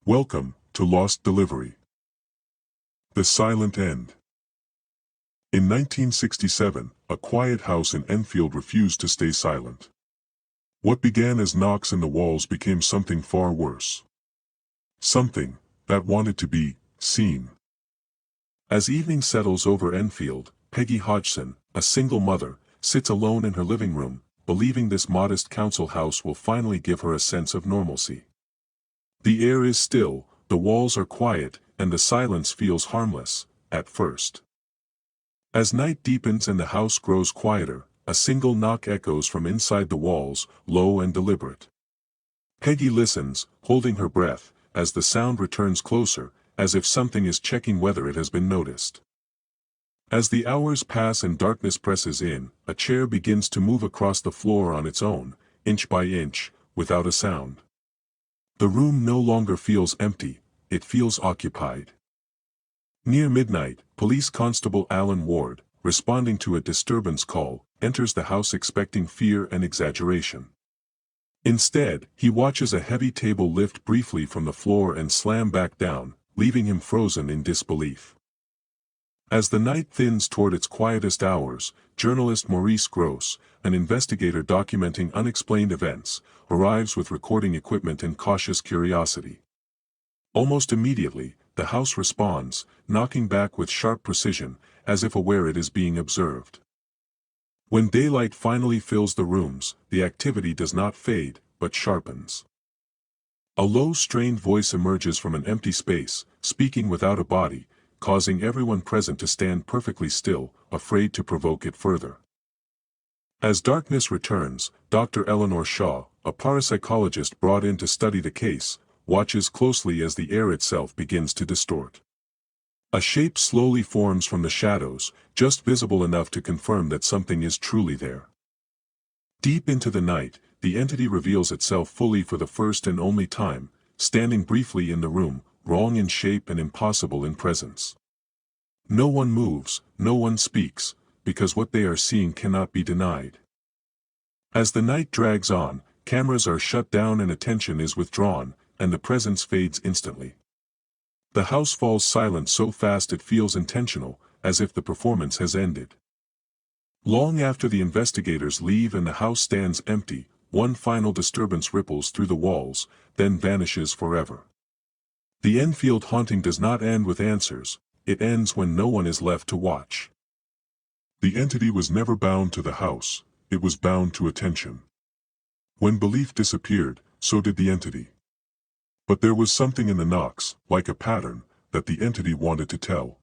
Welcome to Lost Delivery. The Silent End. In 1967, a quiet house in Enfield refused to stay silent. What began as knocks in the walls became something far worse. Something that wanted to be seen. As evening settles over Enfield, Peggy Hodgson, a single mother, sits alone in her living room, believing this modest council house will finally give her a sense of normalcy. The air is still, the walls are quiet, and the silence feels harmless, at first. As night deepens and the house grows quieter, a single knock echoes from inside the walls, low and deliberate. Peggy listens, holding her breath, as the sound returns closer, as if something is checking whether it has been noticed. As the hours pass and darkness presses in, a chair begins to move across the floor on its own, inch by inch, without a sound. The room no longer feels empty, it feels occupied. Near midnight, Police Constable Alan Ward, responding to a disturbance call, enters the house expecting fear and exaggeration. Instead, he watches a heavy table lift briefly from the floor and slam back down, leaving him frozen in disbelief. As the night thins toward its quietest hours, journalist Maurice Gross, an investigator documenting unexplained events, arrives with recording equipment and cautious curiosity. Almost immediately, the house responds, knocking back with sharp precision, as if aware it is being observed. When daylight finally fills the rooms, the activity does not fade, but sharpens. A low, strained voice emerges from an empty space, speaking without a body, causing everyone present to stand perfectly still, afraid to provoke it further. As darkness returns, Dr. Eleanor Shaw, a parapsychologist brought in to study the case, watches closely as the air itself begins to distort. A shape slowly forms from the shadows, just visible enough to confirm that something is truly there. Deep into the night, the entity reveals itself fully for the first and only time, standing briefly in the room, wrong in shape and impossible in presence. No one moves, no one speaks, because what they are seeing cannot be denied. As the night drags on, cameras are shut down and attention is withdrawn, and the presence fades instantly. The house falls silent so fast it feels intentional, as if the performance has ended. Long after the investigators leave and the house stands empty, one final disturbance ripples through the walls, then vanishes forever. The Enfield haunting does not end with answers, it ends when no one is left to watch. The entity was never bound to the house, it was bound to attention. When belief disappeared, so did the entity. But there was something in the knocks, like a pattern, that the entity wanted to tell.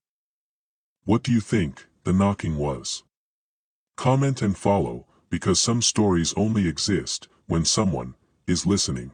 What do you think the knocking was? Comment and follow, because some stories only exist when someone is listening.